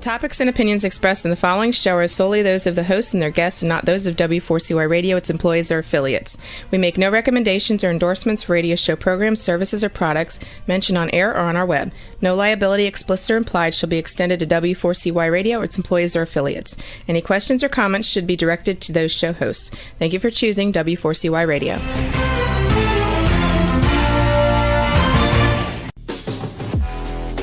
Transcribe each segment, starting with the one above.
topics and opinions expressed in the following show are solely those of the host and their guests and not those of W4CY Radio, its employees, or affiliates. We make no recommendations or endorsements for radio show programs, services, or products mentioned on air or on our web. No liability, explicit or implied, shall be extended to W4CY Radio or its employees or affiliates. Any questions or comments should be directed to those show hosts. Thank you for choosing W4CY Radio.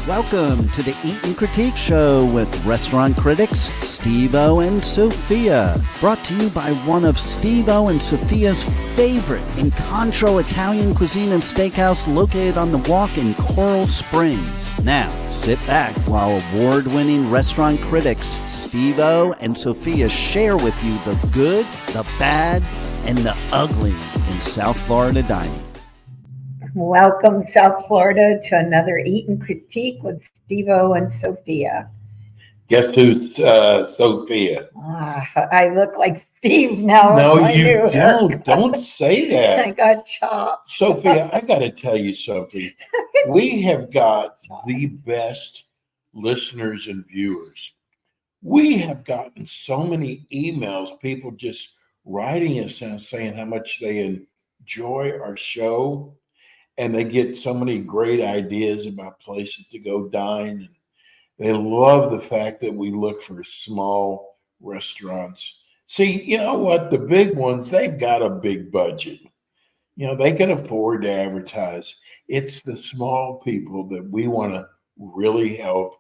Welcome to the Eat and Critique Show with restaurant critics Steve-O and Sophia. Brought to you by one of Steve-O and Sophia's favorite Incontro Italian cuisine and steakhouse located on the Walk in Coral Springs. Now, sit back while award-winning restaurant critics Steve-O and Sophia share with you the good, the bad, and the ugly in South Florida dining. Welcome, South Florida, to another Eat and Critique with Steve-O and Sophia. Guess who's Sophia? I look like Steve now. No, you don't. Don't say that. I got chopped. Sophia, I got to tell you something. We have got the best listeners and viewers. We have gotten so many emails, people just writing us and saying how much they enjoy our show. And they get so many great ideas about places to go dine. They love the fact that we look for small restaurants. See, you know what? The big ones, they've got a big budget. You know, they can afford to advertise. It's the small people that we want to really help.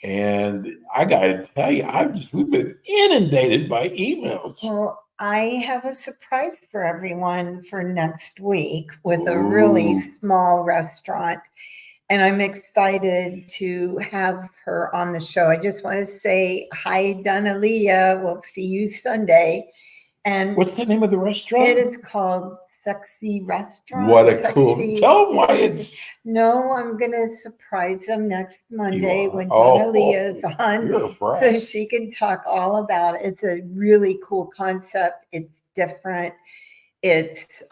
And I got to tell you, we've been inundated by emails. Well, I have a surprise for everyone for next week with a really small restaurant, and I'm excited to have her on the show. I just want to say hi, Donna-Leah. We'll see you Sunday. And what's the name of the restaurant? It is called Sexy Restaurant. What a cool. Tell them why it's. No, I'm going to surprise them next Monday when Donna-Leah is on, so she can talk all about it. It's a really cool concept. It's different. It's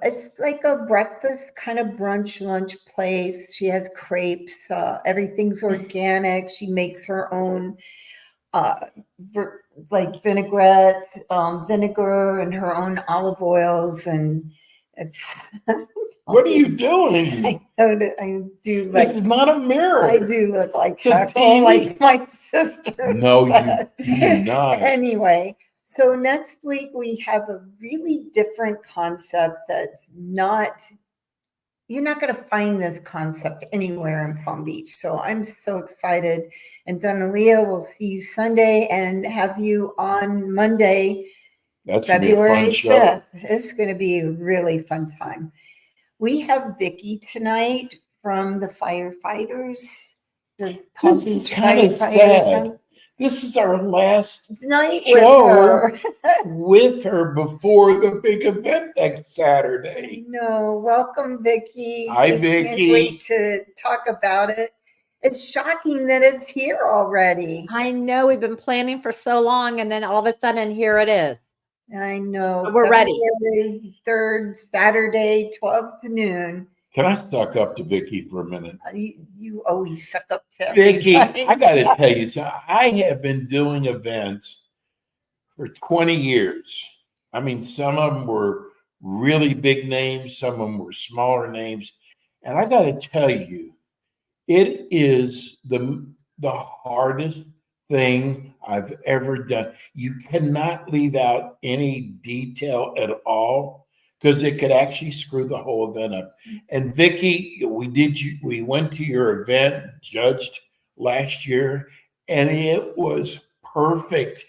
it's like a breakfast kind of brunch lunch place. She has crepes. Everything's organic. She makes her own like vinaigrette, vinegar, and her own olive oils, and it's. What are you doing? I do like. It's not a mirror. I do look like Chuckle, like my sister. No, you do not. Anyway, so next week we have a really different concept that's not. You're not going to find this concept anywhere in Palm Beach. So I'm so excited. And Donna-Leah, we'll see you Sunday and have you on Monday, February 5th. It's going to be a really fun time. We have Vicki tonight from the firefighters. This is kind of sad. This is our last night show with her before the big event next Saturday. No, welcome, Vicki. Hi, Vicki. Can't wait to talk about it. It's shocking that it's here already. I know, we've been planning for so long, and then all of a sudden, here it is. I know. But we're ready. February 3rd, Saturday, 12 to noon. Can I suck up to Vicki for a minute? You always suck up to Vicki, I got to tell you, so I have been doing events for 20 years. I mean, some of them were really big names. Some of them were smaller names. And I got to tell you, it is the hardest thing I've ever done. You cannot leave out any detail at all, because it could actually screw the whole event up. And Vicki, we went to your event, judged last year, and it was perfect.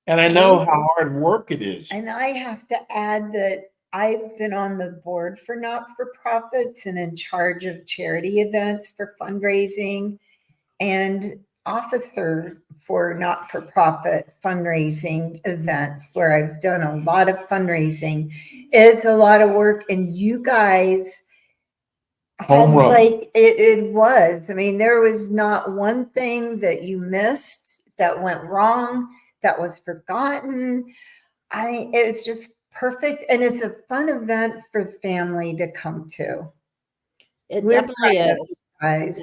And I know how hard work it is. And I have to add that I've been on the board for not-for-profits and in charge of charity events for fundraising, and officer for not-for-profit fundraising events where I've done a lot of fundraising. It's a lot of work, and you guys home run. Like it was. I mean, there was not one thing that you missed that went wrong, that was forgotten. It was just perfect, and it's a fun event for family to come to. It definitely is. Guys.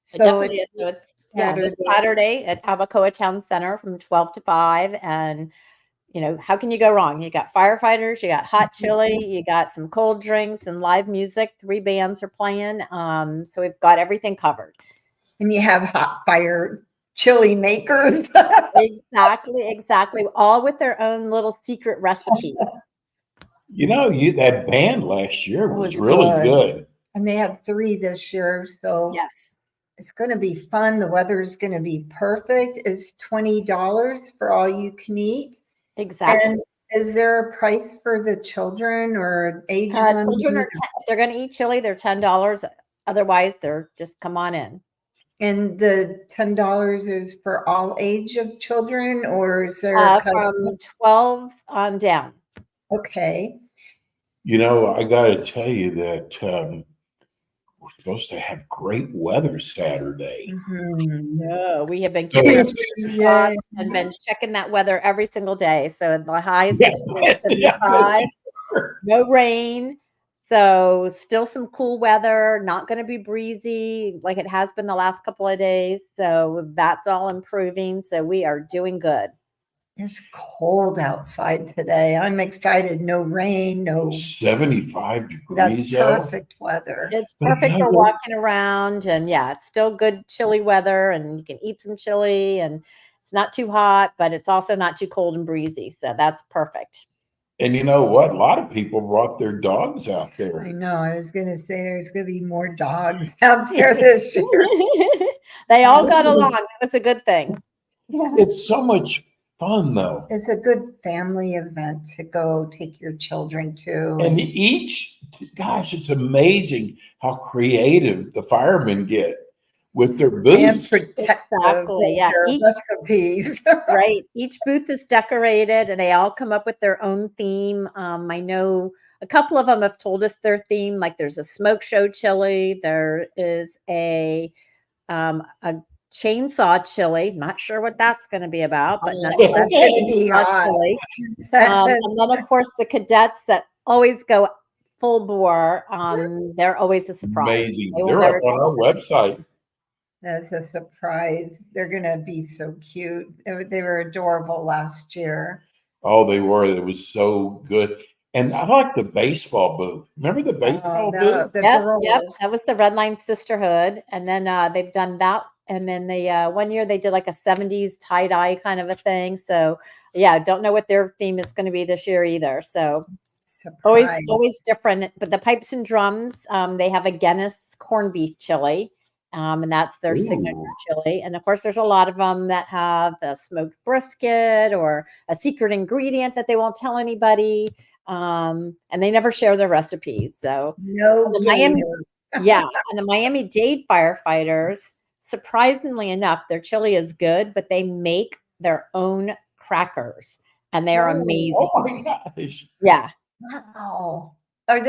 It So definitely it's is. So it's this Saturday. Saturday at Abacoa Town Center from 12 to 5. And how can you go wrong? You got firefighters, you got hot chili, you got some cold drinks and live music. 3 bands are playing. So we've got everything covered. And you have hot fire chili makers. Exactly. All with their own little secret recipe. That band last year was Was really good. good. And they have 3 this year. So Yes. it's going to be fun. The weather is going to be perfect. It's $20 for all you can eat. Exactly. And is there a price for the children or age limit? Children if they're going to eat chili, they're $10. Otherwise, they're just come on in. And the $10 is for all age of children, or is there a cut? From 12 on down. Okay. I got to tell you that we're supposed to have great weather Saturday. Mhm. No, we have been So keeping Yay. and been checking that weather every single day. So the highest Yeah, is 75, no rain. So still some cool weather, not going to be breezy like it has been the last couple of days. So that's all improving. So we are doing good. It's cold outside today. I'm excited. No rain, no. 75 That's degrees out. perfect weather. It's But perfect for another- walking around, and it's still good chilly weather, and you can eat some chili, and it's not too hot, but it's also not too cold and breezy. So that's perfect. And you know what? A lot of people brought their dogs out I there. know. I was going to say there's going to be more dogs out there this year. They all got along. It was a good thing. Yeah. It's so much fun, though. It's a good family event to go take your children to. And it's amazing how creative the firemen get with their And booths. protective Exactly, yeah. with their recipes. Right. Each booth is decorated, and they all come up with their own theme. I know a couple of them have told us their theme. Like there's a smoke show chili. There is a chainsaw chili. Not sure what that's going to be about, but That's going to be hot. chili. And then, of course, the cadets that always go full bore. They're always a surprise. Amazing. They will They're never up on tell our us. website. That's a surprise. They're going to be so cute. They were adorable last year. Oh, they were. It was so good. And I like the baseball booth. Remember the baseball booth? The Yep. girls. That was the Red Line Sisterhood. And then they've done that. And then one year they did like a 70s tie-dye kind of a thing. So don't know what their theme is going to be this year either. So Surprise. always different. But the pipes and drums, they have a Guinness corned beef chili. And that's their signature chili. And of course, there's a lot of them that have a smoked brisket or a secret ingredient that they won't tell anybody. And they never share their recipes. So No Miami, gator. and the Miami-Dade firefighters, surprisingly enough, their chili is good, but they make their own crackers, and they are amazing. Oh my gosh. Yeah. Wow. Were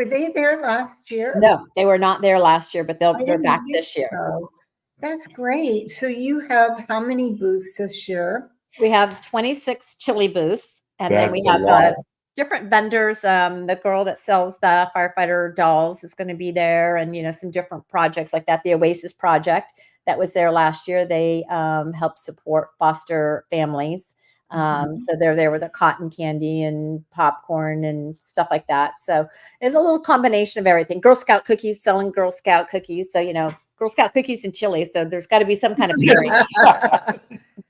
they there last year? No, they were not there last year, but I they're didn't back think this year. so. That's great. So you have how many booths this year? We have 26 chili booths, and then we That's a have lot. different vendors. The girl that sells the firefighter dolls is going to be there, and some different projects like that. The Oasis project that was there last year. They help support foster families. So they're there with a cotton candy and popcorn and stuff like that. So it's a little combination of everything. Girl Scout cookies, selling Girl Scout cookies. So, Girl Scout cookies and chilies. So there's got to be some kind of pairing.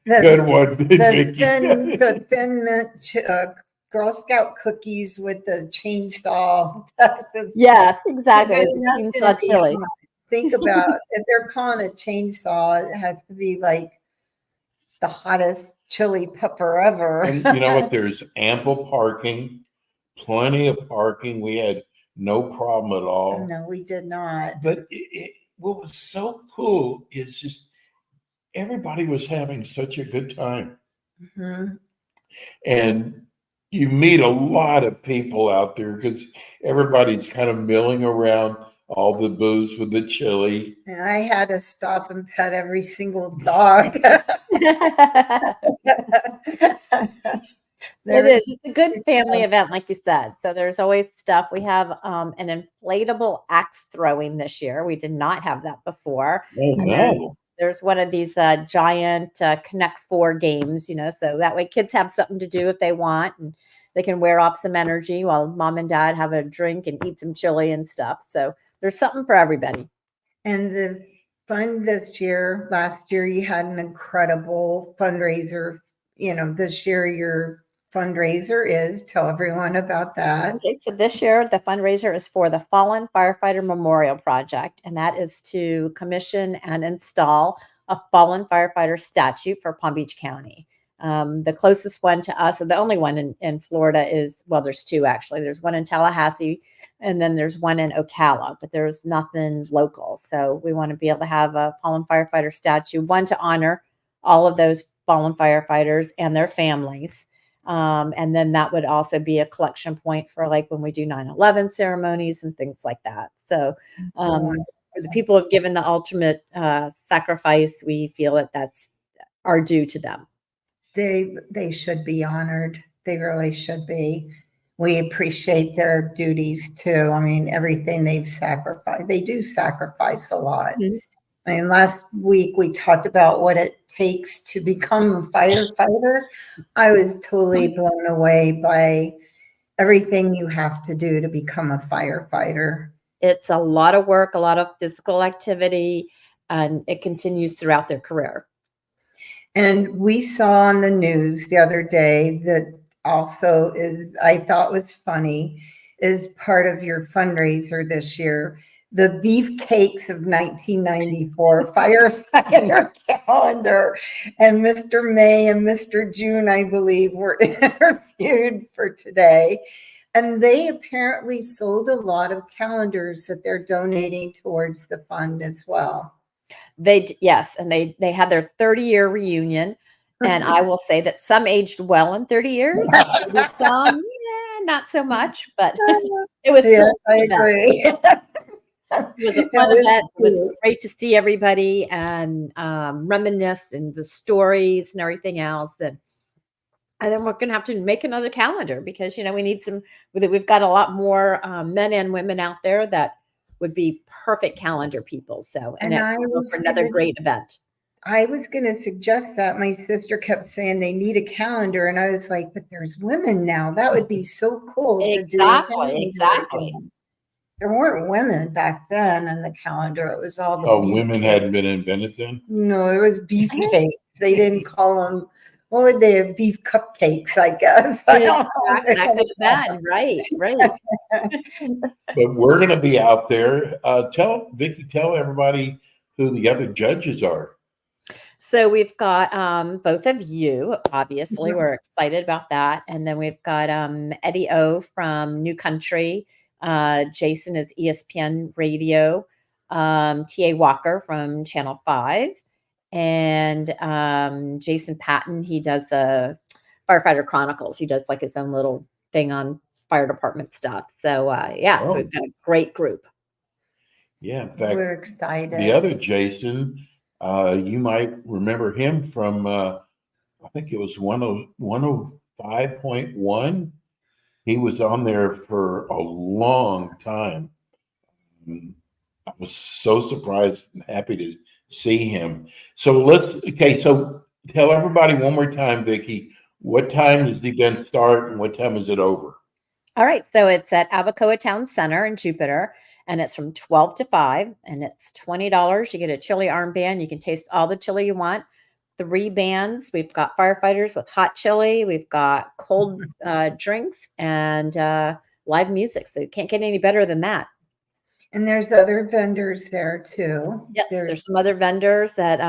Good one, The Vicky. thin mint Girl Scout cookies with the chainsaw. Yes, exactly. That's With the gonna chainsaw be chili. hot. Think about if they're calling a chainsaw, it has to be like the hottest chili pepper ever. And you know what? There's ample parking, plenty of parking. We had no problem at all. No, we did not. But what was so cool is just everybody was having such a good time. Mhm. And you meet a lot of people out there because everybody's kind of milling around all the booths with the chili. And I had to stop and pet every single dog. It is. It's a good family event, like you said. So there's always stuff. We have an inflatable axe throwing this year. We did not have that before. Oh, And no. there's one of these giant Connect Four games, so that way kids have something to do if they want, and they can wear off some energy while mom and dad have a drink and eat some chili and stuff. So there's something for everybody. And the fund this year, last year you had an incredible fundraiser. This year your fundraiser is, tell everyone about that. Okay, so this year the fundraiser is for the Fallen Firefighter Memorial Project, and that is to commission and install a fallen firefighter statue for Palm Beach County. The closest one to us, or the only one in Florida is, well, there's two actually. There's one in Tallahassee, and then there's one in Ocala, but there's nothing local. So we want to be able to have a fallen firefighter statue, one to honor all of those fallen firefighters and their families. And then that would also be a collection point for like when we do 9/11 ceremonies and things like that. So for the people who have given the ultimate sacrifice, we feel that that's our due to them. They should be honored. They really should be. We appreciate their duties too. I mean, everything they've sacrificed. They do sacrifice a lot. Mm-hmm. I mean, last week we talked about what it takes to become a firefighter. I was totally blown away by everything you have to do to become a firefighter. It's a lot of work, a lot of physical activity, and it continues throughout their career. And we saw on the news the other day that also I thought was funny, is part of your fundraiser this year. The Beefcakes of 1994 firefighter calendar. And Mr. May and Mr. June, I believe, were interviewed for today. And they apparently sold a lot of calendars that they're donating towards the fund as well. Yes, and they had their 30-year reunion. And I will say that some aged well in 30 years. Some, not so much, but it was still I agree. It was a fun event. It was great to see everybody and reminisce and the stories and everything else. And then we're going to have to make another calendar because, we need we've got a lot more men and women out there that would be perfect calendar people. So, and I was for another great event. I was going to suggest that. My sister kept saying they need a calendar. And I was like, but there's women now. That would be so cool. Exactly. There weren't women back then in the calendar. It was all the women hadn't been invented then? No, it was beefcakes. They didn't call them, what would they have? Beef cupcakes, I guess. I don't know. That could have been, right. But we're going to be out there. Vicki, tell everybody who the other judges are. So we've got both of you, obviously. Mm-hmm. We're excited about that. And then we've got Eddie O from New Country. Jason is ESPN Radio. T.A. Walker from Channel 5. And Jason Patton, he does the Firefighter Chronicles. He does like his own little thing on fire department stuff. So, so we've got a great group. Yeah, in fact, we're excited. The other Jason, you might remember him from, I think it was 105.1. He was on there for a long time. I was so surprised and happy to see him. So so tell everybody one more time, Vicki, what time does the event start and what time is it over? All right. So it's at Abacoa Town Center in Jupiter, and it's from 12 to 5, and it's $20. You get a chili armband. You can taste all the chili you want. 3 bands. We've got firefighters with hot chili. We've got cold drinks and live music. So you can't get any better than that. And there's other vendors there too. Yes, there's some other vendors that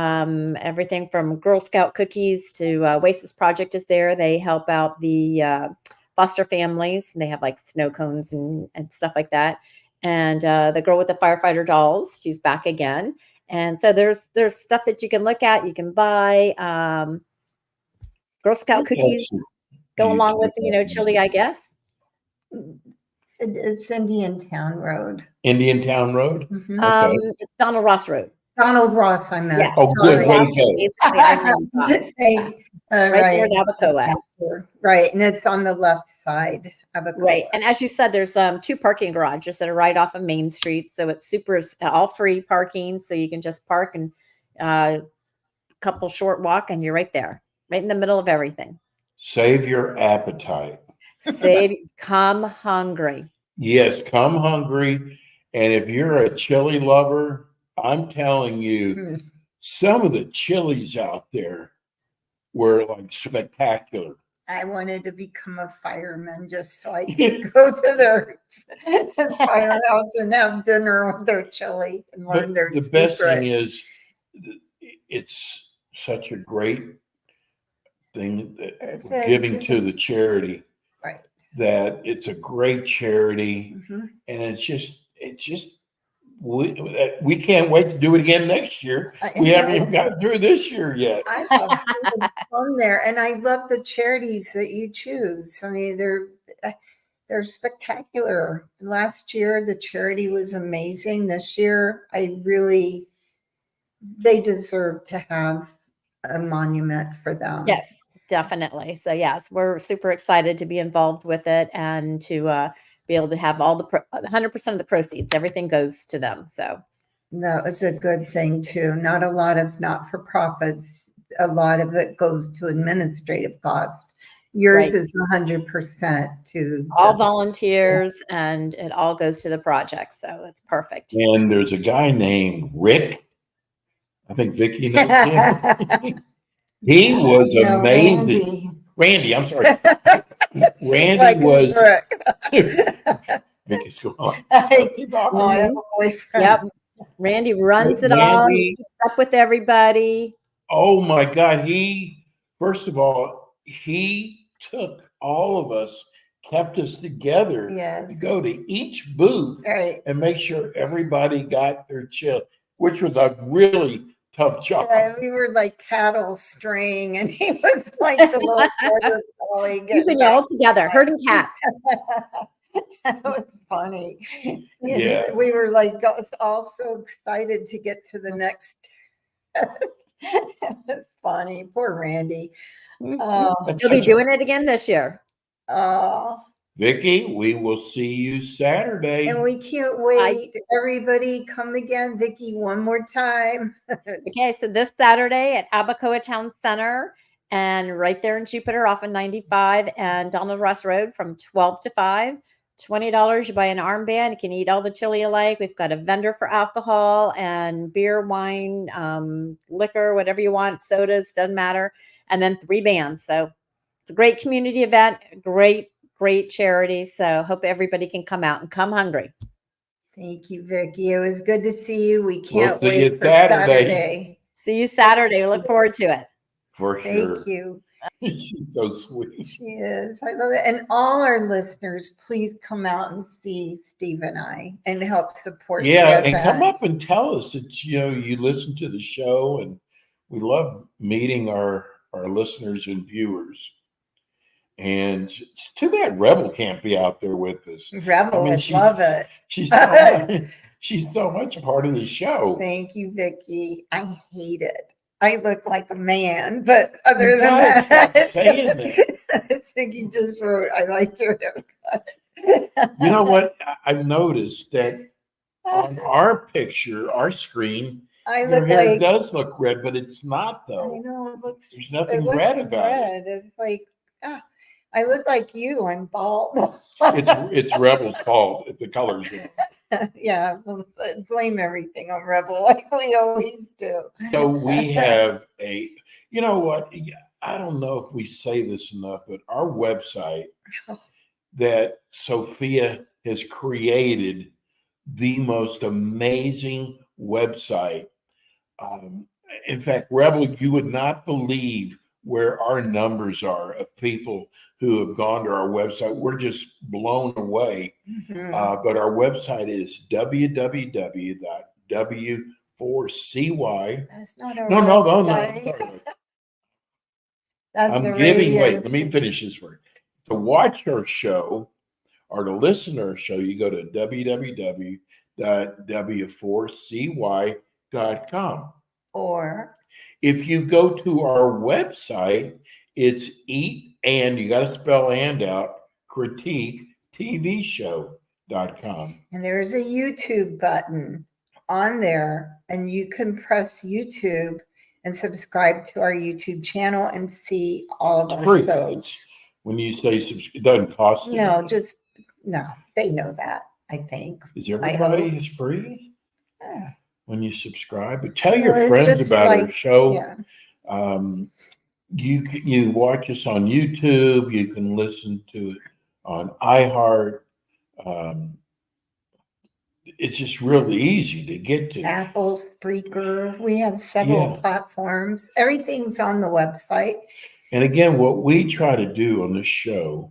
everything from Girl Scout cookies to Oasis Project is there. They help out the foster families, and they have like snow cones and stuff like that. And the girl with the firefighter dolls, she's back again. And so there's stuff that you can look at, you can buy. Girl Scout cookies go along with chili, I guess. It's Indian Town Road. Indian Town Road? Mm-hmm. Okay. It's Donald Ross Road. Donald Ross, I meant. Yeah. Oh, good. Sorry. Way to go. Basically, our main box. Right there at Abacoa. Right, and it's on the left side, Abacoa. Right. And as you said, there's 2 parking garages that are right off of Main Street. So it's super all free parking. So you can just park and couple short walk and you're right there, right in the middle of everything. Save your appetite. Come hungry. Yes, come hungry. And if you're a chili lover, I'm telling you, some of the chilies out there were like spectacular. I wanted to become a fireman just so I could go to their firehouse and have dinner with their chili and learn their The best thing is, it's such a great thing that we're giving to the charity. Right. That it's a great charity, and it's just we can't wait to do it again next year. We haven't even gotten through this year yet. I have so much fun there, and I love the charities that you choose. I mean, they're spectacular. Last year, the charity was amazing. This year, they deserve to have a monument for them. Yes, definitely. So yes, we're super excited to be involved with it and to be able to have all the 100% of the proceeds. Everything goes to them. So that was a good thing too. Not a lot of not-for-profits. A lot of it goes to administrative costs. Yours is 100% to all volunteers, and it all goes to the project. So it's perfect. And there's a guy named Rick. I think Vicki knows him. He was amazing. Randy, I'm sorry. Randy like was. Vicki's going on. I have a boyfriend. Yep. Randy runs it all. He keeps up with everybody. Oh my God. First of all, he took all of us, kept us together to go to each booth and make sure everybody got their chill, which was a really tough job. We were like cattle straying, and he was like the little border collie. Keeping you all together, herding cats. That was funny. Yeah. We were like all so excited to get to the next. It was funny. Poor Randy. You'll be doing it again this year. Vicki, we will see you Saturday. And we can't wait. Everybody come again. Vicki, one more time. Okay, so this Saturday at Abacoa Town Center and right there in Jupiter off of 95 and Donald Ross Road from 12 to 5. $20, you buy an armband. You can eat all the chili you like. We've got a vendor for alcohol and beer, wine, liquor, whatever you want, sodas, doesn't matter. And then 3 bands. So it's a great community event, great charity. So hope everybody can come out and come hungry. Thank you, Vicki. It was good to see you. We can't We'll see wait you for Saturday. See you Saturday. We look forward to it. For sure. Thank you. She's so sweet. She is. I love it. And all our listeners, please come out and see Steve and I and help support. Yeah, and come up and tell us that you listen to the show, and we love meeting our listeners and viewers. And it's too bad Rebel can't be out there with us. Rebel would love it. She's so much a part of the show. Thank you, Vicki. I hate it. I look like a man, but other than that, saying that. I think he just wrote, "I like your haircut." You know what? I've noticed that on our picture, our screen, your hair does look red, but it's not though. I know it looks. There's nothing red about it. It's like, I look like you. I'm bald. It's Rebel's fault if the color's in. Yeah, we'll blame everything on Rebel like we always do. So we have you know what? I don't know if we say this enough, but our website that Sophia has created, the most amazing website. In fact, Rebel, you would not believe where our numbers are of people who have gone to our website. We're just blown away. Mm-hmm. But our website is www.w4cy. That's not our No. website. I'm giving, wait, let me finish this word. To watch our show or to listen to our show, you go to www.w4cy Or If you go to our website, it's eat and you got to spell and out critique tvshow.com. and there's a YouTube button on there, and you can press YouTube and subscribe to our YouTube channel and see all of It's our free. shows. When you say it doesn't cost you. No, they know that, I think. Is everybody hope. is free Yeah. when you subscribe? But tell Well, your it's friends just about our like- show. Yeah. You watch us on YouTube. You can listen to it on iHeart. It's just really easy to get to. Apple, Spreaker, we have several Yeah. platforms. Everything's on the website. And again, what we try to do on this show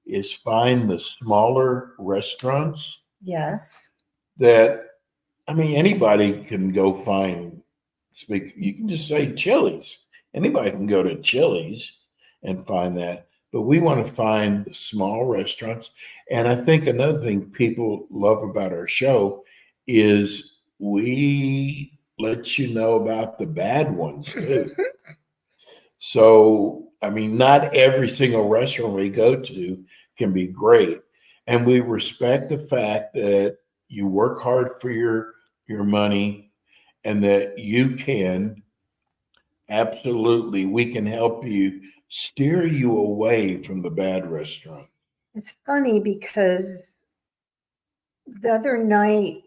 is find the smaller restaurants Yes. that, I mean, anybody can go find. You can just say Chili's. Anybody can go to Chili's and find that. But we want to find the small restaurants. And I think another thing people love about our show is we let you know about the bad ones too. So, I mean, not every single restaurant we go to can be great. And we respect the fact that you work hard for your money and that you can absolutely, we can help you steer you away from the bad restaurant. It's funny because the other night,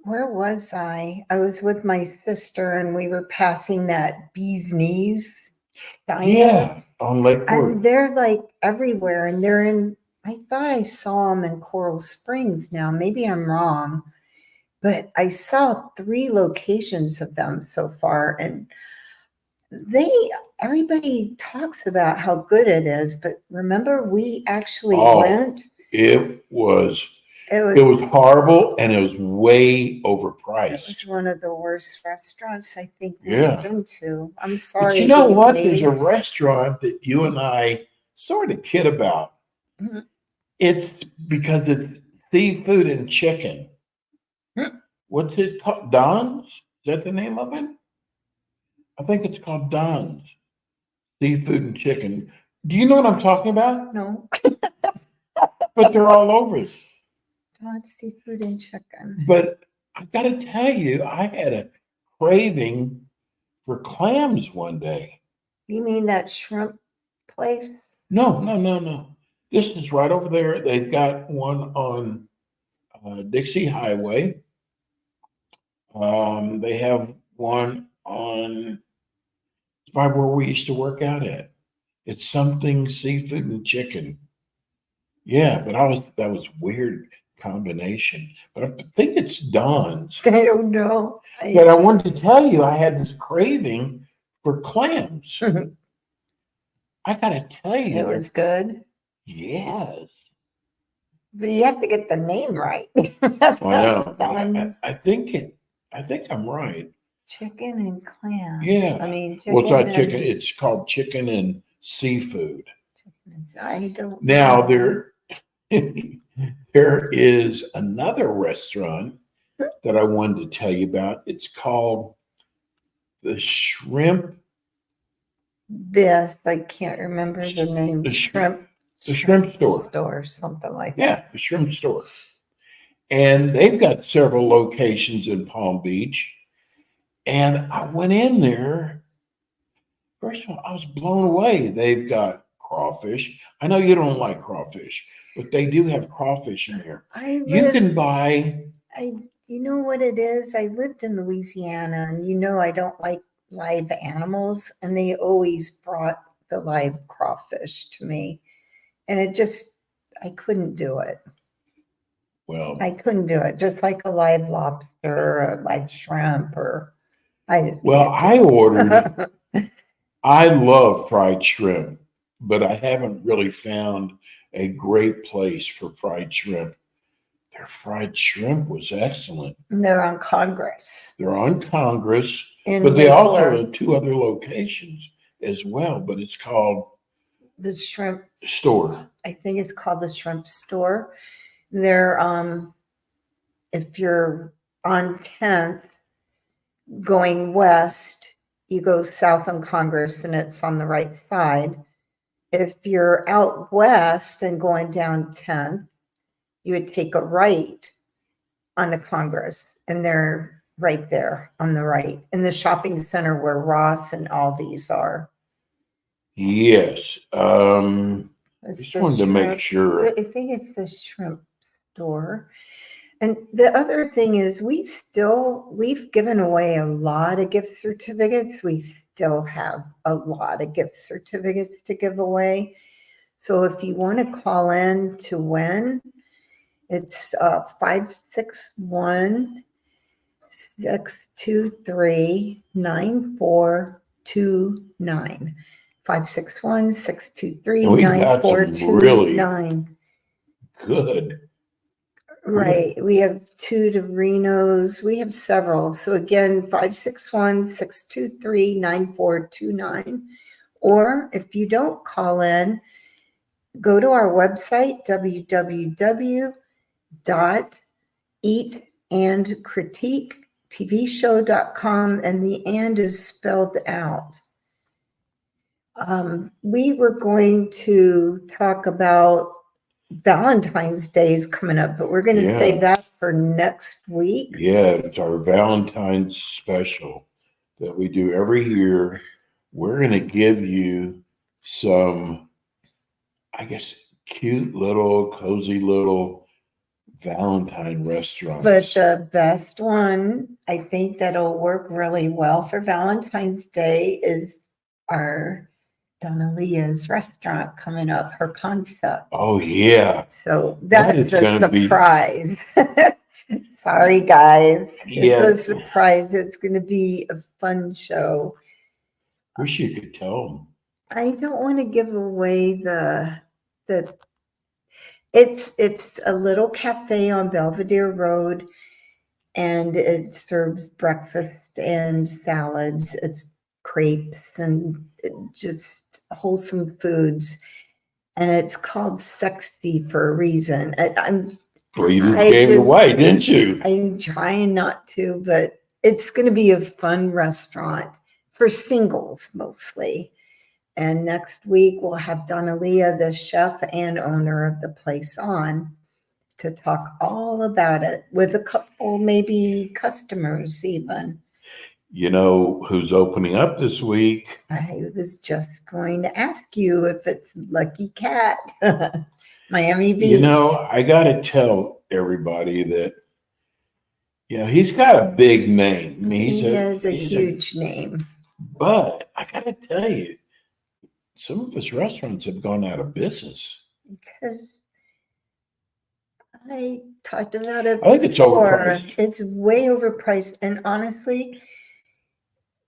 where was I? I was with my sister and we were passing that Bee's Knees dine. Yeah, on Lake Fork. And they're like everywhere, and they're in, I thought I saw them in Coral Springs now. Maybe I'm wrong, but I saw 3 locations of them so far, and everybody talks about how good it is, but remember we actually went. It was It was horrible, and it was way It overpriced. was one of the worst restaurants I think we've Yeah. been to. I'm But sorry. you know what? Disney. There's a restaurant that you and I sort of kid about. Mhm. It's because it's seafood and chicken. Hmm. What's it called? Don's? Is that the name of it? I think it's called Don's. Seafood and chicken. Do you know what I'm talking about? No, But they're all over it. Todd seafood and chicken. But I got to tell you, I had a craving for clams one day. You mean that shrimp place? No. This is right over there. They've got one on Dixie Highway. They have one on by where we used to work out at. It's something seafood and chicken. Yeah, but that was weird combination. But I think it's Don's. I don't know. But I wanted to tell you, I had this craving for clams. I gotta tell you, It was good, yes. but you have to get the name right. I know. Don's I think I'm right. chicken and clams. Yeah. I mean, chicken. Well, it's not and- chicken. It's called chicken and seafood. I don't. Now know. there is another restaurant that I wanted to tell you about. It's called the Shrimp. This I can't remember the name. The Shrimp. The Shrimp Store. Store, something like that. Yeah, the Shrimp Store. And they've got several locations in Palm Beach. And I went in there. First of all, I was blown away. They've got crawfish. I know you don't like crawfish, but they do have crawfish in there. You can buy. You know what it is? I lived in Louisiana, and I don't like live animals, and they always brought the live crawfish to me, and I couldn't do it. Well, I couldn't do it. Just like a live lobster or a live shrimp, or I just. well, can't I do ordered. it. I love fried shrimp, but I haven't really found a great place for fried shrimp. Their fried shrimp was excellent. And they're on Congress. They're on Congress, In but they Lake also Forest. have 2 other locations as well. But it's called The shrimp. Store. I think it's called the Shrimp Store. They're if you're on 10th, going west, you go south on Congress and it's on the right side. If you're out west and going down 10th, you would take a right onto Congress, and they're right there on the right in the shopping center where Ross and Aldi's are. Yes. It's Just the wanted to make shrimp- sure. I think it's the shrimp store. And the other thing is we've given away a lot of gift certificates. We still have a lot of gift certificates to give away. So if you want to call in to win, it's 561-623-9429. 561-623-9429. We got some really good. Right. We have two Dorinos. We have several. So again, 561-623-9429. Or if you don't call in, go to our website, www.eatandcritiquetvshow.com, and the and is spelled out. We were going to talk about Valentine's Day is coming up, but we're going to save that for next week. Yeah, it's our Valentine's special that we do every year. We're going to give you some, I guess, cute little, cozy little Valentine restaurants. But the best one, I think that'll work really well for Valentine's Day, is our Donalia's restaurant coming up, her concept. Oh, yeah. So that's a surprise. Sorry, guys. Yeah. It's a surprise. It's going to be a fun show. Wish you could tell them. I don't want to give away it's a little cafe on Belvedere Road, and it serves breakfast and salads. It's crepes and just wholesome foods, and it's called Sexy for a reason. Well, you gave it away, didn't you? I'm trying not to, but it's going to be a fun restaurant for singles mostly. And next week we'll have Donalia, the chef and owner of the place, on to talk all about it with a couple, maybe customers even. You know who's opening up this week? I was just going to ask you if it's Lucky Cat, Miami Beach. You know, I got to tell everybody that, he's got a big name. I mean, he has a huge name. But I got to tell you, some of his restaurants have gone out of business. Because I talked about it before. I think it's overpriced. It's way overpriced. And honestly,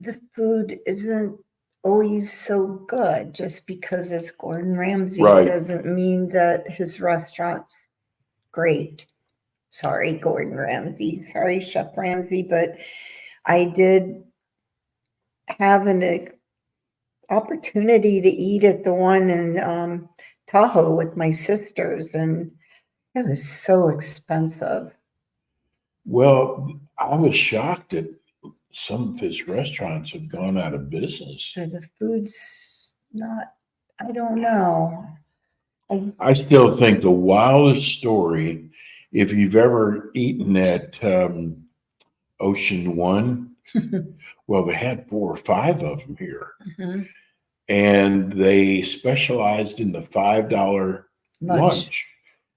the food isn't always so good. Just because it's Gordon Ramsay doesn't mean that his restaurant's great. Sorry, Gordon Ramsay. Sorry, Chef Ramsay. But I did have an opportunity to eat at the one in Tahoe with my sisters, and it was so expensive. Well, I was shocked that some of his restaurants have gone out of business. So the food's not, I don't know. I still think the wildest story, if you've ever eaten at Ocean One, well, they had 4 or 5 of them here. Mm-hmm. And they specialized in the $5 lunch.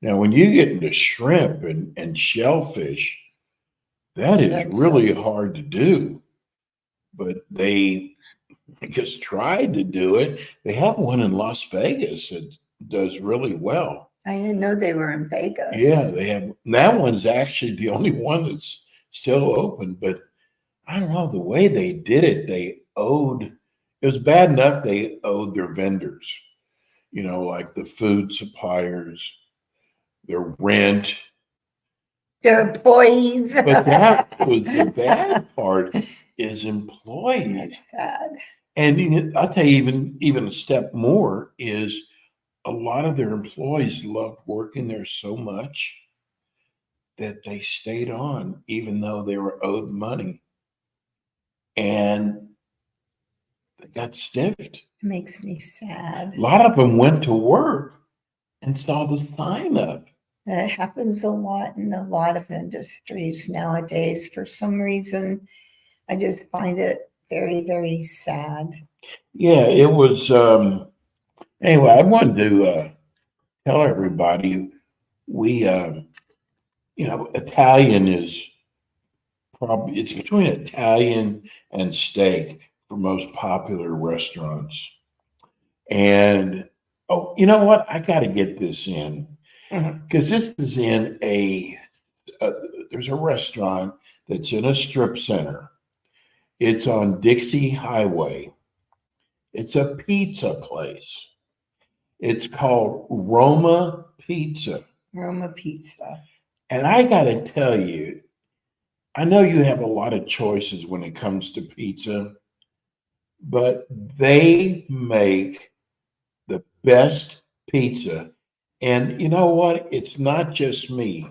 Now, when you get into shrimp and shellfish, that is really hard to do. But they, I guess, tried to do it. They have one in Las Vegas that does really well. I didn't know they were in Vegas. Yeah, they have. That one's actually the only one that's still open. But I don't know, the way they did it, it was bad enough they owed their vendors, like the food suppliers, their rent, their employees. But that was the bad part, is employees. That's sad. And I'll tell you, even a step more is a lot of their employees loved working there so much that they stayed on, even though they were owed money. and they got stiffed. It makes me sad. A lot of them went to work and saw the sign up. It happens a lot in a lot of industries nowadays. For some reason, I just find it very, very sad. Yeah, it was. Anyway, I wanted to tell everybody we, Italian is probably, it's between Italian and steak for most popular restaurants. And oh, you know what? I got to get this in because this is in there's a restaurant that's in a strip center. It's on Dixie Highway. It's a pizza place. It's called Roma Pizza. Roma Pizza. And I got to tell you, I know you have a lot of choices when it comes to pizza, but they make the best pizza. And you know what? It's not just me.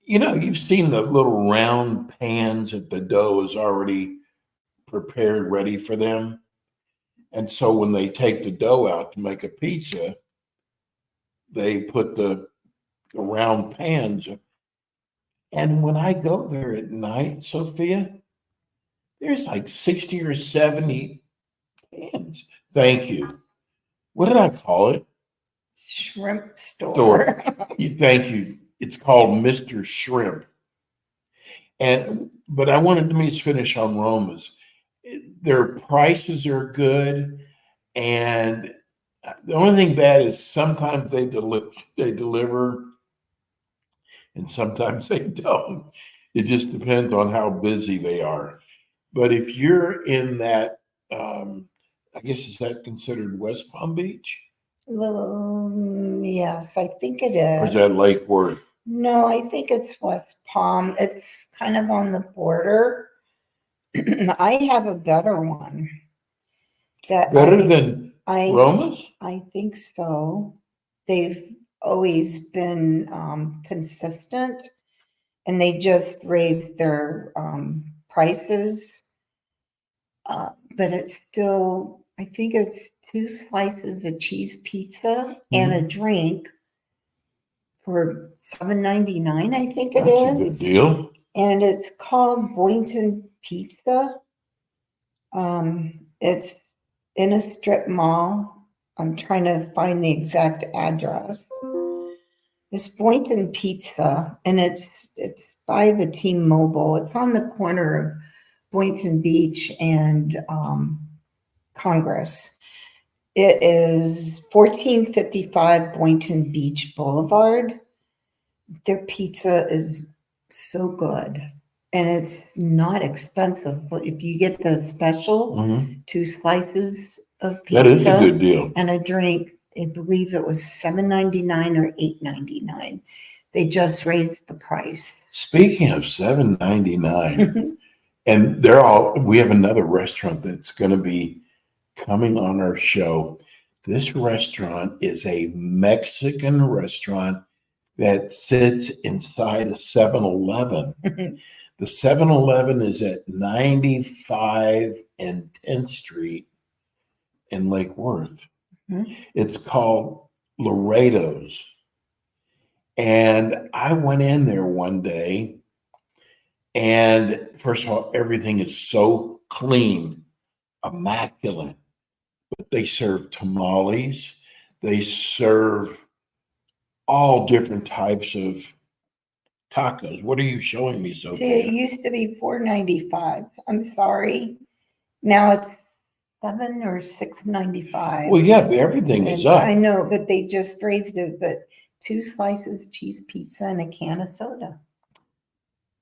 You've seen the little round pans that the dough is already prepared, ready for them. And so when they take the dough out to make a pizza, they put the round pans. And when I go there at night, Sophia, there's like 60 or 70 pans. Thank you. What did I call it? Shrimp store. Thank you. It's called Mr. Shrimp. But I wanted to finish on Roma's. Their prices are good, and the only thing bad is sometimes they deliver, and sometimes they don't. It just depends on how busy they are. But if you're in that, I guess, is that considered West Palm Beach? Yes, I think it Or is is. that Lake Worth? No, I think it's West Palm. It's kind of on the border. I have a better one. Better than Roma's? I think so. They've always been consistent, and they just raised their prices. But it's still, I think it's 2 slices of cheese pizza and a drink for $7.99, I think it That's a is. good deal. And it's called Boynton Pizza. It's in a strip mall. I'm trying to find the exact address. It's Boynton Pizza, and it's by the T-Mobile. It's on the corner of Boynton Beach and Congress. It is 1455 Boynton Beach Boulevard. Their pizza is so good, and it's not expensive. But if you get the special 2 slices of pizza, that is a good deal, and a drink, I believe it was $7.99 or $8.99. They just raised the price. Speaking of $7.99, and we have another restaurant that's going to be coming on our show. This restaurant is a Mexican restaurant that sits inside a 7-Eleven. The 7-Eleven is at 95 and 10th Street in Lake Worth. It's called Laredo's. And I went in there one day, and first of all, everything is so clean, immaculate. But they serve tamales. They serve all different types of tacos. What are you showing me, Sophia? It used to be $4.95. I'm sorry. Now it's $7 or $6.95. Well, yeah, everything is up. I know, but they just raised it. But 2 slices cheese pizza and a can of soda.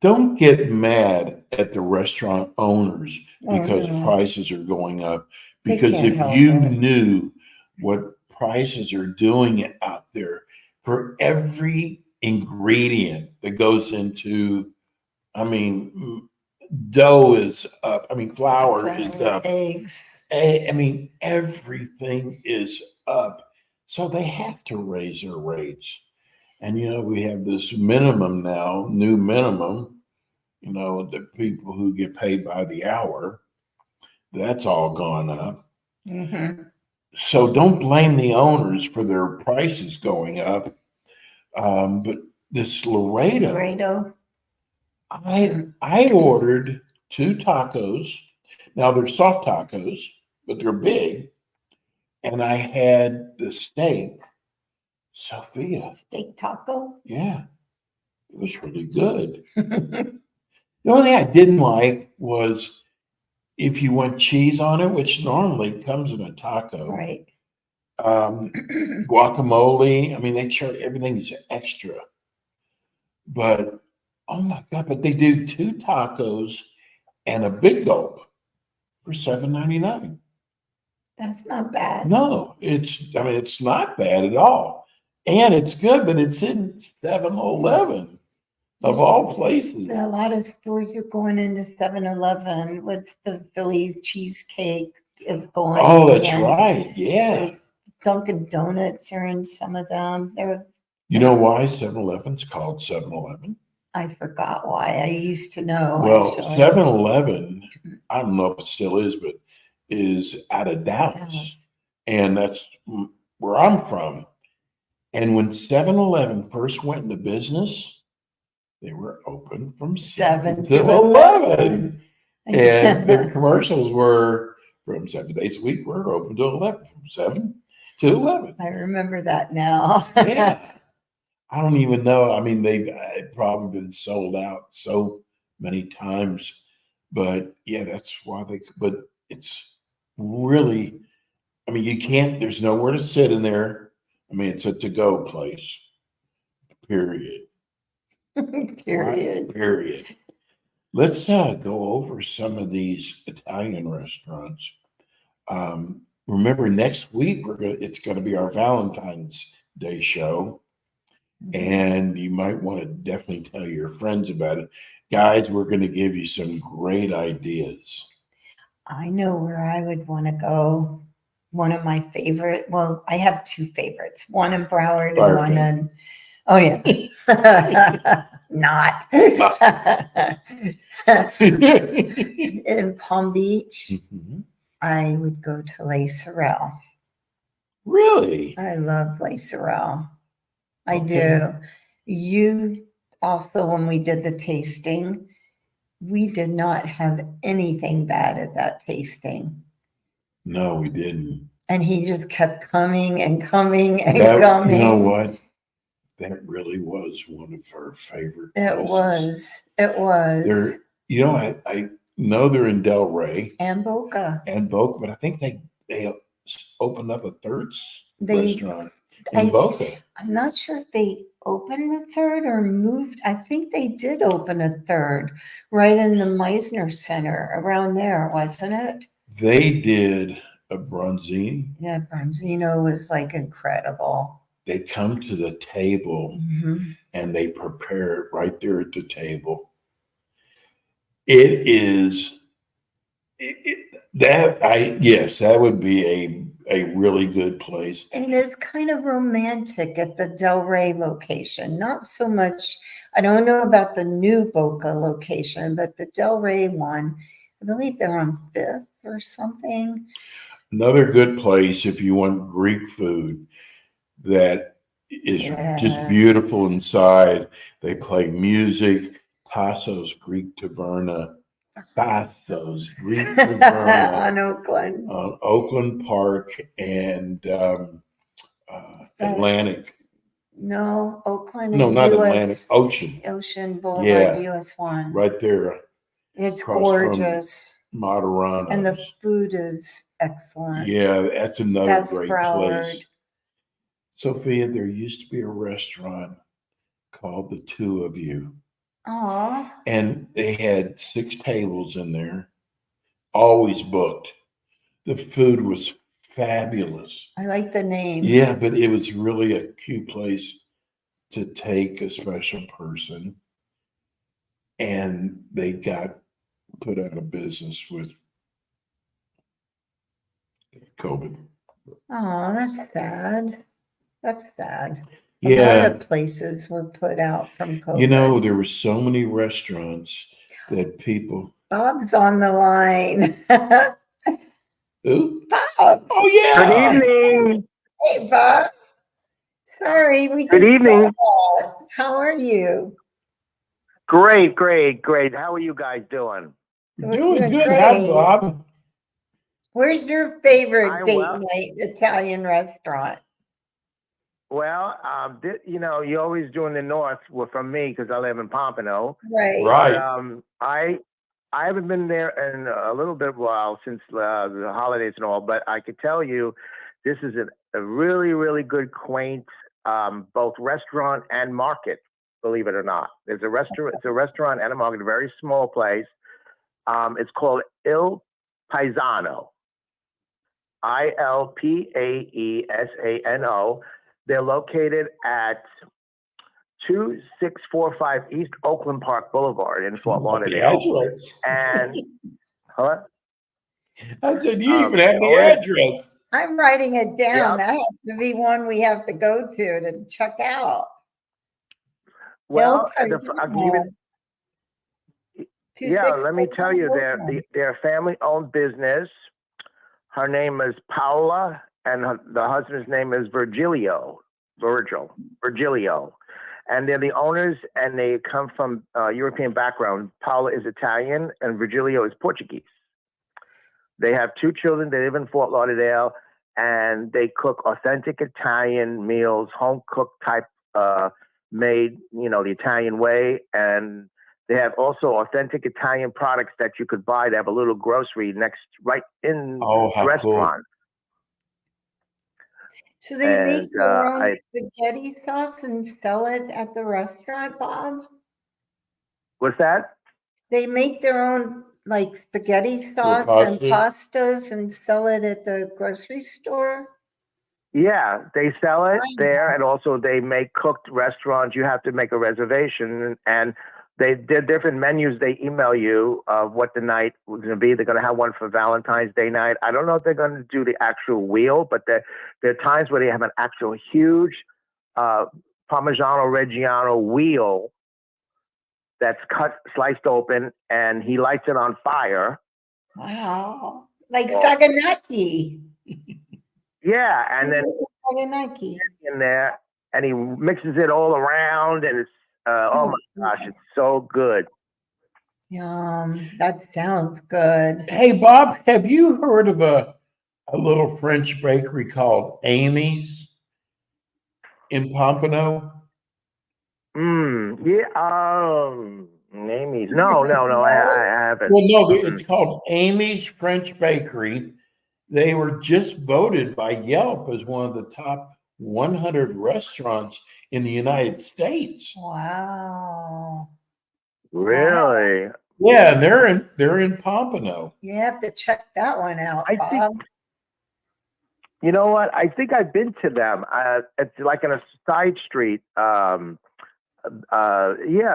Don't get mad at the restaurant owners because prices are going up. Because if you knew what prices are doing out there for every ingredient that goes into, dough is up. Flour is up. Eggs. Everything is up. So they have to raise their rates. And, we have this minimum now, new minimum, the people who get paid by the hour. That's all gone up. Mm-hmm. So don't blame the owners for their prices going up. But this Laredo, Laredo. I ordered 2 tacos. Now they're soft tacos, but they're big. And I had the steak, Sophia. Steak taco. Yeah, it was really good. The only thing I didn't like was if you want cheese on it, which normally comes in a taco. Right. Guacamole. I mean, they charge everything's extra. But oh my God, but they do 2 tacos and a big gulp for $7.99. That's not bad. No, it's not bad at all. And it's good, but it's in 7-Eleven of all places. A lot of stores are going into 7-Eleven. What's the Philly's cheesecake is going. Oh, that's and right. Yeah. there's Dunkin' Donuts are in some of them. You know why 7-Eleven's called 7-Eleven? I forgot why. I used to know. Well, actually. 7-Eleven, I don't know if it still is, but is out of Dallas. Dallas. And that's where I'm from. And when 7-Eleven first went into business, they were open from 7 to 11. And their commercials were from 7 days a week, we're open to 11, from 7 to 11. I remember that now. Yeah. I don't even know. I mean, they've probably been sold out so many times. But yeah, that's why but it's really, I mean, there's nowhere to sit in there. I mean, it's a to-go place, period. Period. Right? Period. Let's go over some of these Italian restaurants. Remember, next week it's gonna be our Valentine's Day show, and you might want to definitely tell your friends about it, guys. We're going to give you some great ideas. I know where I would want to go. One of my favorite. Well, I have 2 favorites. One in Broward and one in. Oh yeah. Not in Palm Beach. Mm-hmm. I would go to Les Sorel. Really? I love Les Sorel. I do. You also, when we did the tasting, we did not have anything bad at that tasting. No, we didn't. And he just kept coming and coming and coming. You know what? That really was one of our favorite places. It was. I know they're in Delray and Boca, but I think they opened up a third restaurant in Boca. I'm not sure if they opened the third or moved. I think they did open a third right in the Meisner Center around there, wasn't it? They did a Bronzino. Yeah, Bronzino was like incredible. They come to the table and they prepare it right there at the table. It is that would be a really good place. And it's kind of romantic at the Delray location. Not so much, I don't know about the new Boca location, but the Delray one, I believe they're on 5th or something. Another good place if you want Greek food that is just beautiful inside. They play music. Tassos Greek Taverna. Tassos Greek Taverna on Oakland. On Oakland Park and Atlantic. No, Oakland. No, not Atlantic. Ocean Boulevard, US 1. Right there. It's gorgeous. Moderano. And the food is excellent. Yeah, that's another great place. Sophia, there used to be a restaurant called The Two of You. Aww. And they had 6 tables in there, always booked. The food was fabulous. I like the name. Yeah, but it was really a cute place to take a special person. And they got put out of business with COVID. Oh, that's sad. That's sad. Yeah. A lot of places were put out from COVID. You know, there were so many restaurants that people. Bob's on the line. Who? Bob. Oh, yeah. Good evening. Hey, Bob. Sorry, we Good just saw evening. that. How are you? Great. How are you guys doing? We're Doing doing good. How, great. Bob? Where's your favorite date well, night Italian restaurant? well, you're always doing the north from me because I live in Pompano. Right. But Right. I haven't been there in a little bit while since the holidays and all. But I could tell you, this is a really, really good, quaint, both restaurant and market. Believe it or not, there's a restaurant. It's a restaurant and a market, a very small place. It's called Il Paesano. ILPAESANO. They're located at 2645 East Oakland Park Boulevard in Fort The Lauderdale. address. And what? I said, you even have the oh, yeah. address. I'm writing it down. Yep. That has to be one we have to go to check out. Well, Il I'll give you. Paesano. Yeah, let me tell you, they're a family-owned business. Her name is Paola, and the husband's name is Virgilio. And they're the owners, and they come from European background. Paola is Italian, and Virgilio is Portuguese. They have 2 children. They live in Fort Lauderdale, and they cook authentic Italian meals, home-cooked type, made, the Italian way. And they have also authentic Italian products that you could buy. They have a little grocery right in the restaurant. Cool. So they make their own spaghetti sauce and sell it at the restaurant, Bob? What's that? They make their own spaghetti sauce and pastas and sell it at the grocery store? Yeah, they sell it there, and also they make cooked restaurants. You have to make a reservation, and they did different menus. They email you what the night was going to be. They're going to have one for Valentine's Day night. I don't know if they're going to do the actual wheel, but there are times where they have an actual huge Parmigiano Reggiano wheel that's sliced open, and he lights it on fire. Wow. Like Saganaki. Yeah, and then Saganaki in there, and he mixes it all around, and it's oh my gosh, it's so good. Yum, that sounds good. Hey, Bob, have you heard of a little French bakery called Amy's in Pompano? Yeah. Amy's. No, I haven't. Well, no, it's called Amy's French Bakery. They were just voted by Yelp as one of the top 100 restaurants in the United States. Wow. Really? Wow. Yeah, and they're in Pompano. You have to check that one out, I Bob. think, you know what? I think I've been to them. It's like in a side street. Yeah,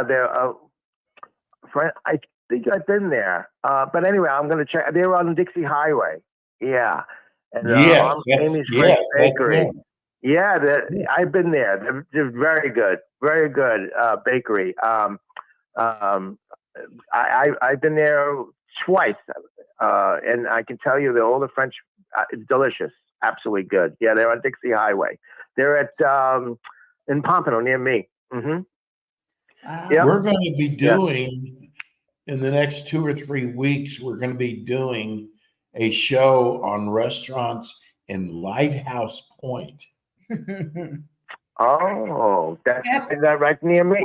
they're. I think I've been there. But anyway, I'm going to check. They were on the Dixie Highway. Yeah. And Amy's French Bakery. Yeah, I've been there. They're very good bakery. I've been there twice, and I can tell you that all the French, it's delicious, absolutely good. Yeah, they're on Dixie Highway. They're at in Pompano near me. Mm-hmm. Yep. We're going to be doing in the next 2 or 3 weeks. We're going to be doing a show on restaurants in Lighthouse Point. Oh, is that right near me?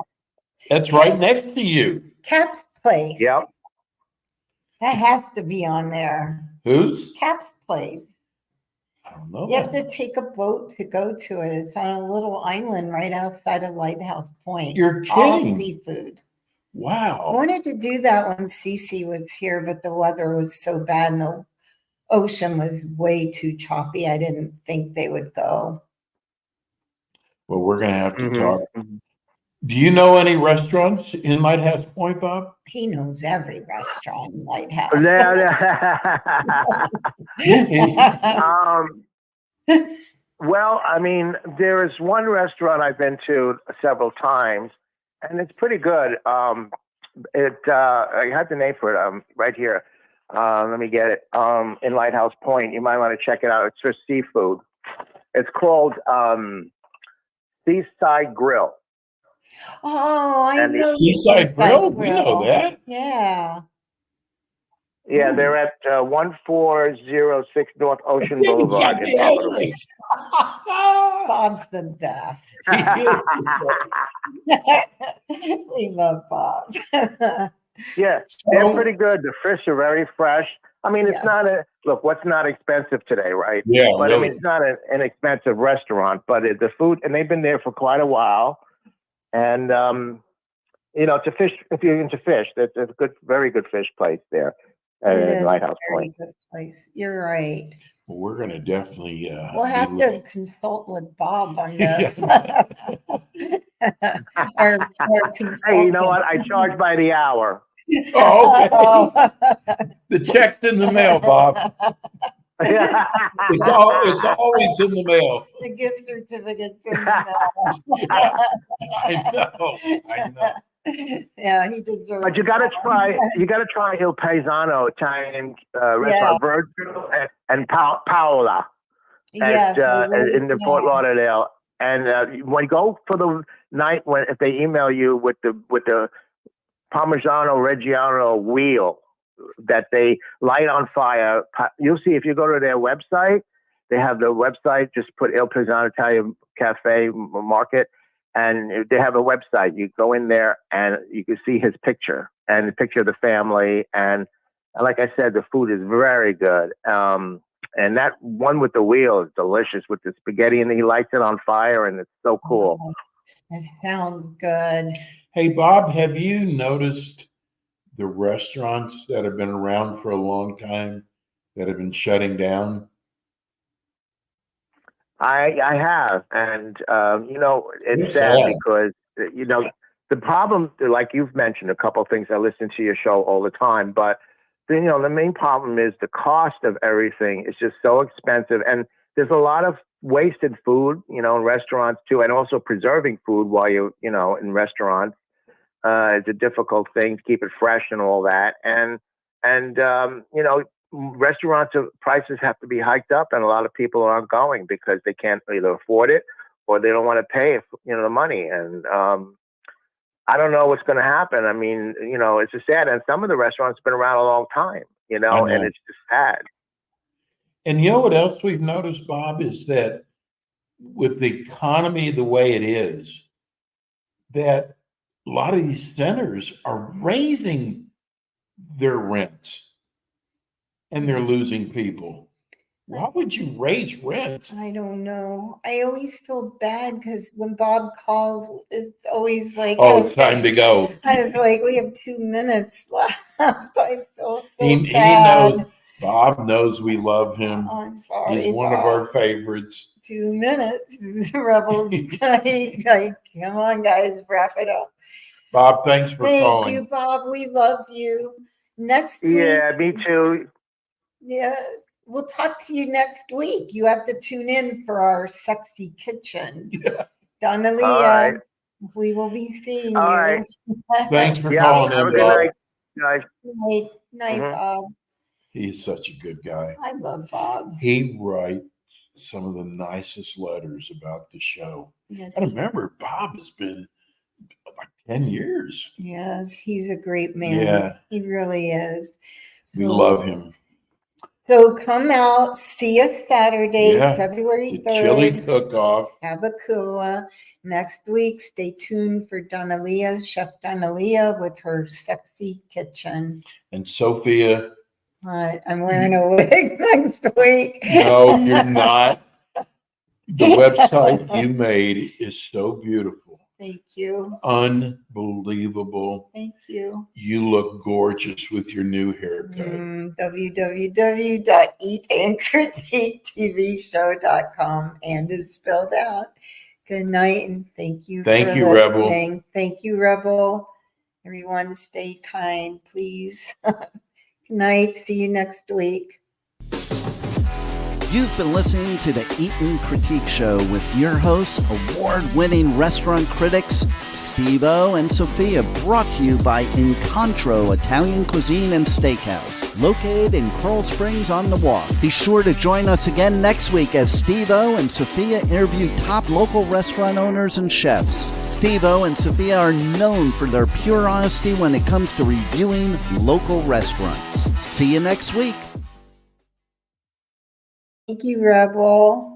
That's right next to you. Cap's Place. Yep. That has to be on there. Whose? Cap's Place. I don't know. You have to take a boat to go to it. It's on a little island right outside of Lighthouse Point. You're kidding. All seafood. Wow. I wanted to do that when Cece was here, but the weather was so bad and the ocean was way too choppy. I didn't think they would go. Well, we're going to have to talk. Do you know any restaurants in Lighthouse Point, Bob? He knows every restaurant in Lighthouse. Well, I mean, there is one restaurant I've been to several times, and it's pretty good. I have the name for it right here. Let me get it. In Lighthouse Point. You might want to check it out. It's for seafood. It's called Seaside Grill. Oh, I And the know. Seaside Grill? We know that. Yeah. Yeah, they're at 1406 North Ocean Boulevard in Pompano Beach. Bob's the best. He is the We love Bob. Yeah, they're pretty good. The fish are very fresh. I mean, it's Yes. not look, what's not expensive today, right? Yeah, But really. I mean, it's not an inexpensive restaurant, but the food, and they've been there for quite a while. And, to fish, if you're into fish, that's a good, very good fish place there It is at a Lighthouse very Point. good place. You're right. Well, we're going to definitely. We'll be have looking- to consult with Bob on Yeah. this. Our Hey, you know what? I charge by the hour. Oh, okay. consultant. The check's in the mail, Bob. Yeah. It's always in the mail. The gift certificate's in the mail. I know. Yeah, he deserves. But you gotta try Il Paesano Italian restaurant, Virgil and Paola Yes, in the Fort Lauderdale. And when you go for the night, if they email you with the Parmigiano Reggiano wheel that they light on fire, you'll see if you go to their website, they have the website. Just put Il Paesano Italian Cafe Market. And they have a website. You go in there and you can see his picture and the picture of the family. And like I said, the food is very good. And that one with the wheel is delicious with the spaghetti, and he lights it on fire, and it's so cool. It sounds good. Hey, Bob, have you noticed the restaurants that have been around for a long time that have been shutting down? I have, and it's sad because the problem, like you've mentioned a couple of things. I listen to your show all the time, but the main problem is the cost of everything is just so expensive, and there's a lot of wasted food, in restaurants too, and also preserving food while you're, in restaurants. It's a difficult thing to keep it fresh and all that, and restaurants prices have to be hiked up, and a lot of people aren't going because they can't either afford it or they don't want to pay the money. And I don't know what's going to happen. I mean, it's just sad. And some of the restaurants have been around a long time, and it's just sad. And you know what else we've noticed, Bob, is that with the economy the way it is, that a lot of these centers are raising their rents. And they're losing people. Why would you raise rent? I don't know. I always feel bad because when Bob calls, it's always like, oh, time to go. I was like, we have 2 minutes left. I feel so He bad. knows. Bob knows we love him. Oh, I'm sorry. He's one Bob. of our favorites. 2 minutes. Rebels. Like, come on, guys, wrap it up. Bob, thanks for calling. Thank you, Bob. We love you. Next week. Yeah, me too. Yes. We'll talk to you next week. You have to tune in for our sexy kitchen. Yeah. Donna Leah, All right. we will be seeing All you. right. Thanks for Yeah, calling have a in, good Bob. night, guys. Night, Mhm. Bob. He's such a good guy. I love Bob. He writes some of the nicest letters about the show. Yes, I remember Bob has been like 10 years. yes, he's a great man. Yeah. He really is. We love him. So come out, see us Saturday, Yeah, February The chili 3rd. cook-off. Habakua. Next week, stay tuned for Donna Leah, Chef Donna Leah with her sexy kitchen. And Sophia, I'm wearing a wig next week. no, you're not. The website you made is so beautiful. Thank you. Unbelievable. Thank you. You look gorgeous with your new haircut. www.eatandcritiquetvshow.com and is spelled out. Good night and thank you. Thank for you, Rebel. listening. Thank you, Rebel. Everyone stay kind, please. Good night. See you next week. You've been listening to the Eat and Critique Show with your hosts, award-winning restaurant critics Steve-O and Sophia, brought to you by Incontro Italian Cuisine and Steakhouse. located in Coral Springs on the Walk. Be sure to join us again next week as Steve-O and Sophia interview top local restaurant owners and chefs. Steve-O and Sophia are known for their pure honesty when it comes to reviewing local restaurants. See you next week. Thank you, Rebel.